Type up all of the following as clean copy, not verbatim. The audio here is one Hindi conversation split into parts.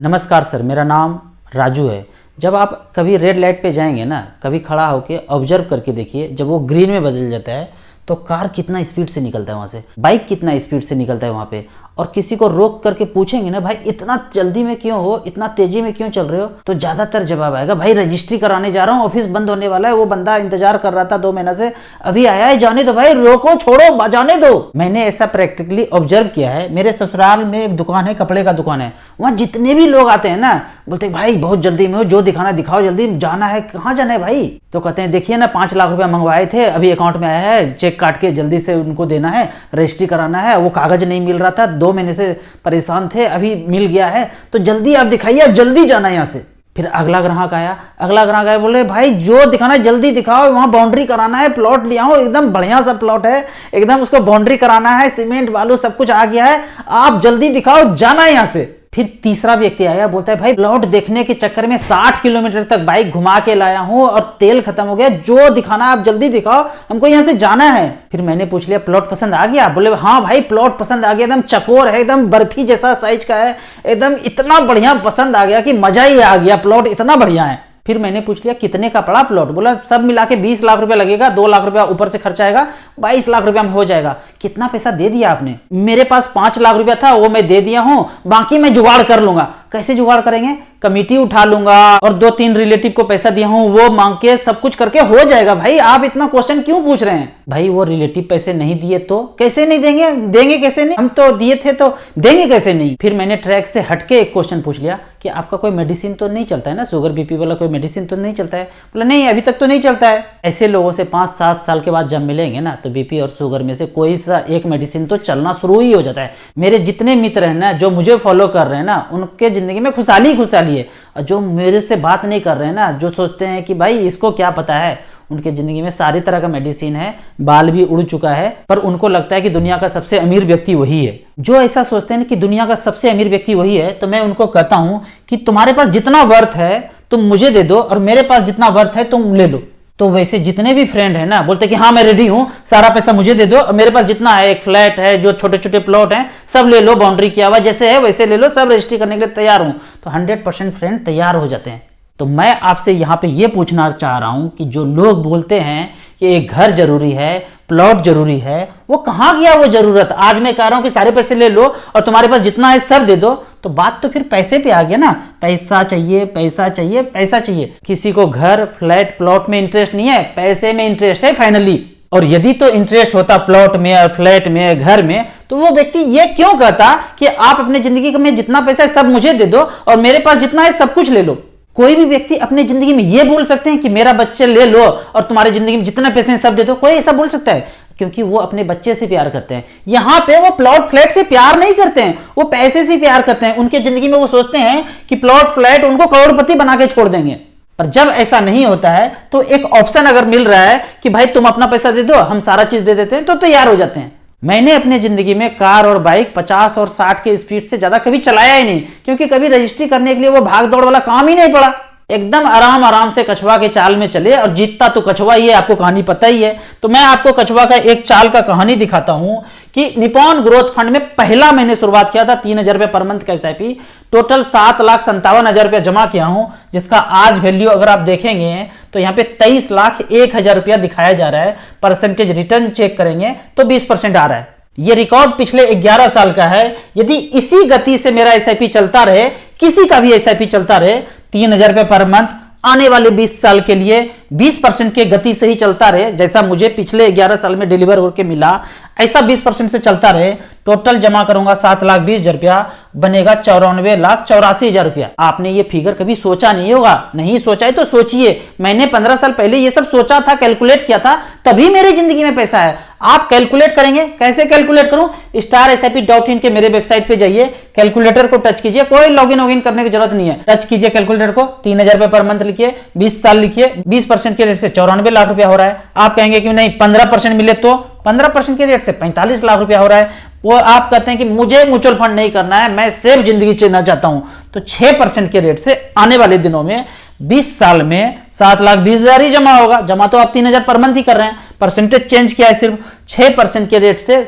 नमस्कार सर, मेरा नाम राजू है। जब आप कभी रेड लाइट पे जाएंगे ना, कभी खड़ा होके ऑब्जर्व करके देखिए, जब वो ग्रीन में बदल जाता है तो कार कितना स्पीड से निकलता है वहाँ से, बाइक कितना स्पीड से निकलता है वहाँ पे। और किसी को रोक करके पूछेंगे ना, भाई इतना जल्दी में क्यों हो, इतना तेजी में क्यों चल रहे हो, तो ज्यादातर जवाब आएगा, भाई रजिस्ट्री कराने जा रहा हूँ, ऑफिस बंद होने वाला है, वो बंदा इंतजार कर रहा था 2 महीना से, अभी आया है, जाने दो भाई, रोको छोड़ो जाने दो। मैंने ऐसा प्रैक्टिकली ऑब्जर्व किया है। मेरे ससुराल में एक दुकान है, कपड़े का दुकान है, वहाँ जितने भी लोग आते हैं ना, बोलते हैं भाई बहुत जल्दी में हो, जो दिखाना दिखाओ, जल्दी जाना है। कहाँ जाना है भाई? तो कहते हैं देखिए ना, 5 लाख रुपया मंगवाए थे, अभी अकाउंट में आया है, चेक काट के जल्दी से उनको देना है, रजिस्ट्री कराना है, वो कागज नहीं मिल रहा था, 2 महीने से परेशान थे, अभी मिल गया है, तो जल्दी आप दिखाइए, जल्दी जाना है यहाँ से। फिर अगला ग्राहक आया, बोले भाई जो दिखाना है जल्दी दिखाओ, वहां बाउंड्री कराना है, प्लॉट लिया हो, एकदम बढ़िया सा प्लॉट है, एकदम उसको बाउंड्री कराना है, सीमेंट बालू सब कुछ आ गया है, आप जल्दी दिखाओ, जाना है यहाँ से। फिर तीसरा व्यक्ति आया, बोलता है भाई प्लॉट देखने के चक्कर में 60 किलोमीटर तक बाइक घुमा के लाया हूं और तेल खत्म हो गया, जो दिखाना आप जल्दी दिखाओ, हमको यहां से जाना है। फिर मैंने पूछ लिया प्लॉट पसंद आ गया? बोले हाँ भाई प्लॉट पसंद आ गया, एकदम चकोर है, एकदम बर्फी जैसा साइज का है, एकदम इतना बढ़िया पसंद आ गया कि मजा ही आ गया, प्लॉट इतना बढ़िया है। फिर मैंने पूछ लिया कितने का पड़ा प्लॉट? बोला सब मिला के 20 लाख रुपया लगेगा, 2 लाख रुपया ऊपर से खर्चा आएगा, 22 लाख रुपया में हो जाएगा। कितना पैसा दे दिया आपने? मेरे पास 5 लाख रुपया था, वो मैं दे दिया हूं, बाकी मैं जुगाड़ कर लूंगा। कैसे जुगाड़ करेंगे? कमिटी उठा लूंगा और 2-3 रिलेटिव को पैसा दिया हूं, वो मांग के सब कुछ करके हो जाएगा। भाई आप इतना क्वेश्चन क्यों पूछ रहे हैं? भाई वो रिलेटिव पैसे नहीं दिए तो कैसे नहीं देंगे? देंगे कैसे नहीं? हम तो दिए थे तो देंगे कैसे नहीं? फिर मैंने ट्रैक से हटके एक क्वेश्चन पूछ लिया कि आपका कोई मेडिसिन तो नहीं चलता है ना, शुगर बीपी वाला कोई मेडिसिन तो नहीं चलता है? बोला नहीं अभी तक तो नहीं चलता है। ऐसे लोगों से 5-7 साल के बाद जब मिलेंगे ना, तो बीपी और शुगर में से कोई सा एक मेडिसिन तो चलना शुरू ही हो जाता है। मेरे जितने मित्र हैं ना, जो मुझे फॉलो कर रहे हैं ना, उनके जिंदगी में खुशहाली खुशहाली है। और जो मेरे से बात नहीं कर रहे हैं ना, जो सोचते हैं कि भाई इसको क्या पता है, उनके जिंदगी में सारी तरह का मेडिसिन है, बाल भी उड़ चुका है, पर उनको लगता है कि दुनिया का सबसे अमीर व्यक्ति वही है। जो ऐसा सोचते हैं कि दुनिया का सबसे अमीर व्यक्ति वही है, तो मैं उनको कहता हूं कि तुम्हारे पास जितना वर्थ है तुम मुझे दे दो, और मेरे पास जितना वर्थ है तुम ले लो। तो वैसे जितने भी फ्रेंड है ना, बोलते कि हाँ मैं रेडी हूं, सारा पैसा मुझे दे दो, और मेरे पास जितना है, एक फ्लैट है, जो छोटे छोटे प्लॉट हैं सब ले लो, बाउंड्री किया हुआ जैसे है वैसे ले लो, सब रजिस्ट्री करने के लिए तैयार हूं, तो 100% फ्रेंड तैयार हो जाते हैं। तो मैं आपसे यहाँ पे ये पूछना चाह रहा हूं कि जो लोग बोलते हैं कि एक घर जरूरी है, प्लॉट जरूरी है, वो कहाँ गया वो जरूरत? आज मैं कह रहा हूं कि सारे पैसे ले लो और तुम्हारे पास जितना है सब दे दो, तो बात तो फिर पैसे पे आ गया ना। पैसा चाहिए, पैसा चाहिए, पैसा चाहिए। किसी को घर, फ्लैट, प्लॉट में इंटरेस्ट नहीं है, पैसे में इंटरेस्ट है फाइनली। और यदि तो इंटरेस्ट होता प्लॉट में और फ्लैट में, घर में, तो वो व्यक्ति ये क्यों कहता कि आप अपने जिंदगी में जितना पैसा है सब मुझे दे दो और मेरे पास जितना है सब कुछ ले लो? कोई भी व्यक्ति अपने जिंदगी में ये बोल सकते हैं कि मेरा बच्चे ले लो और तुम्हारी जिंदगी में जितना पैसे हैं सब दे दो? कोई ऐसा बोल सकता है? क्योंकि वो अपने बच्चे से प्यार करते हैं। यहां पे वो प्लॉट फ्लैट से प्यार नहीं करते हैं, वो पैसे से प्यार करते हैं। उनके जिंदगी में वो सोचते हैं कि प्लॉट फ्लैट उनको करोड़पति बना के छोड़ देंगे। पर जब ऐसा नहीं होता है, तो एक ऑप्शन अगर मिल रहा है कि भाई तुम अपना पैसा दे दो, हम सारा चीज दे देते हैं, तो तैयार हो जाते हैं। मैंने अपने जिंदगी में कार और बाइक 50 और 60 के स्पीड से ज्यादा कभी चलाया ही नहीं, क्योंकि कभी रजिस्ट्री करने के लिए वो भाग दौड़ वाला काम ही नहीं पड़ा। एकदम आराम आराम से कछुआ के चाल में चले, और जीतता तो कछुआ ही है, आपको कहानी पता ही है। तो मैं आपको कछुआ का एक चाल का कहानी दिखाता हूं कि निपॉन ग्रोथ फंड में पहला मैंने शुरुआत किया था 3,000 रुपए पर मंथ का एसआईपी, टोटल 7,57,000 रुपया जमा किया हूं, जिसका आज वैल्यू अगर आप देखेंगे तो यहाँ पे 23,01,000 रुपया दिखाया जा रहा है। परसेंटेज रिटर्न चेक करेंगे तो 20% आ रहा है। ये रिकॉर्ड पिछले 11 साल का है। यदि इसी गति से मेरा एसआईपी चलता रहे, किसी का भी एसआईपी चलता रहे, 3,000 रुपए पर मंथ आने वाले 20 साल के लिए 20% के गति से ही चलता रहे, जैसा मुझे पिछले 11 साल में डिलीवर होकर मिला, ऐसा 20% से चलता रहे, टोटल जमा करूंगा 7,20,000 रुपया, बनेगा 94,84,000 रुपया। आपने ये फिगर कभी सोचा नहीं होगा, नहीं सोचा है तो सोचिए। मैंने 15 साल पहले ये सब सोचा था, कैलकुलेट किया था, तभी मेरी जिंदगी में पैसा है। आप कैलकुलेट करेंगे? कैसे कैलकुलेट करूं? StarSIP.in के मेरे वेबसाइट पे जाइए, कैलकुलेटर को टच कीजिए, कोई लॉगिन करने की जरूरत नहीं है। टच कीजिए कैलकुलेटर को, 3,000 रुपए पर मंथ लिखिए, 20 साल लिखिए, 20% के रेट से 94 लाख रुपया हो रहा है। आप कहेंगे कि नहीं 15% मिले तो 15% के रेट से 45 लाख रुपया हो रहा है। वो आप कहते हैं कि मुझे म्यूचुअल फंड नहीं करना है, मैं सेफ जिंदगी जीना चाहता हूं, तो 6% के रेट से आने वाले दिनों में 20 साल में 7,20,000 ही जमा होगा। जमा तो आप 3,000 पर मंथ ही कर रहे हैं, परसेंटेज चेंज किया है, सिर्फ 6% के रेट से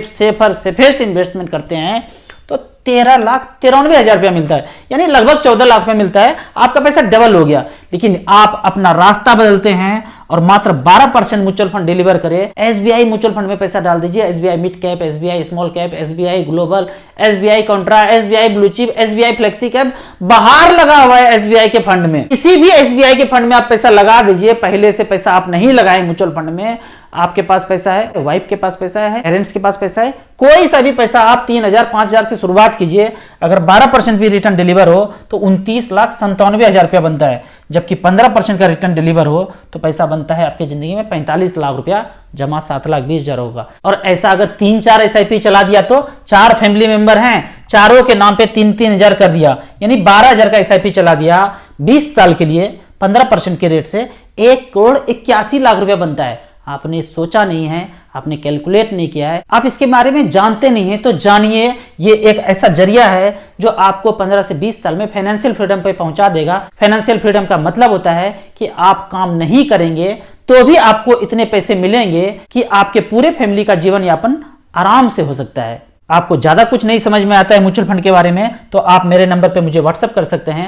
सेफेस्ट इन्वेस्टमेंट करते हैं तो 13,93,हजार रुपया मिलता है, यानी लगभग 14 लाख रुपया मिलता है। आपका पैसा डबल हो गया। लेकिन आप अपना रास्ता बदलते हैं और मात्र 12% म्यूचुअल फंड डिलीवर करें। एसबीआई म्यूचुअल फंड में पैसा डाल दीजिए, SBI mid cap, SBI small cap, SBI global, SBI Contra, SBI blue chip, SBI flexi cap, बाहर लगा हुआ है एसबीआई के फंड में। किसी भी एसबीआई के फंड में आप पैसा लगा दीजिए। पहले से पैसा आप नहीं लगाए म्यूचुअल फंड में, आपके पास पैसा है, वाइफ के पास पैसा है, पेरेंट्स के पास पैसा है, कोई सा भी पैसा आप 3,000 5,000 से शुरुआत कीजिए। अगर 12% भी रिटर्न डिलीवर हो तो 29,97,000 रुपया बनता है। जबकि 15% का रिटर्न डिलीवर हो तो पैसा बनता है आपकी जिंदगी में 45 लाख रुपया, जमा 7,20,000 होगा। और ऐसा अगर 3-4 एसआईपी चला दिया तो 4 फैमिली मेंबर हैं, चारों के नाम पे 3-3 हजार कर दिया, यानी 12,000 का एसआईपी चला दिया 20 साल के लिए 15% के रेट से 1,81,00,000 रुपया बनता है। आपने सोचा नहीं है, आपने कैलकुलेट नहीं किया है, आप इसके बारे में जानते नहीं है, तो जानिए ये एक ऐसा जरिया है जो आपको 15 से 20 साल में फाइनेंशियल फ्रीडम पे पहुंचा देगा। फाइनेंशियल फ्रीडम का मतलब होता है कि आप काम नहीं करेंगे तो भी आपको इतने पैसे मिलेंगे कि आपके पूरे फैमिली का जीवन यापन आराम से हो सकता है। आपको ज्यादा कुछ नहीं समझ में आता है म्यूचुअल फंड के बारे में तो आप मेरे नंबर पे मुझे व्हाट्सएप कर सकते हैं।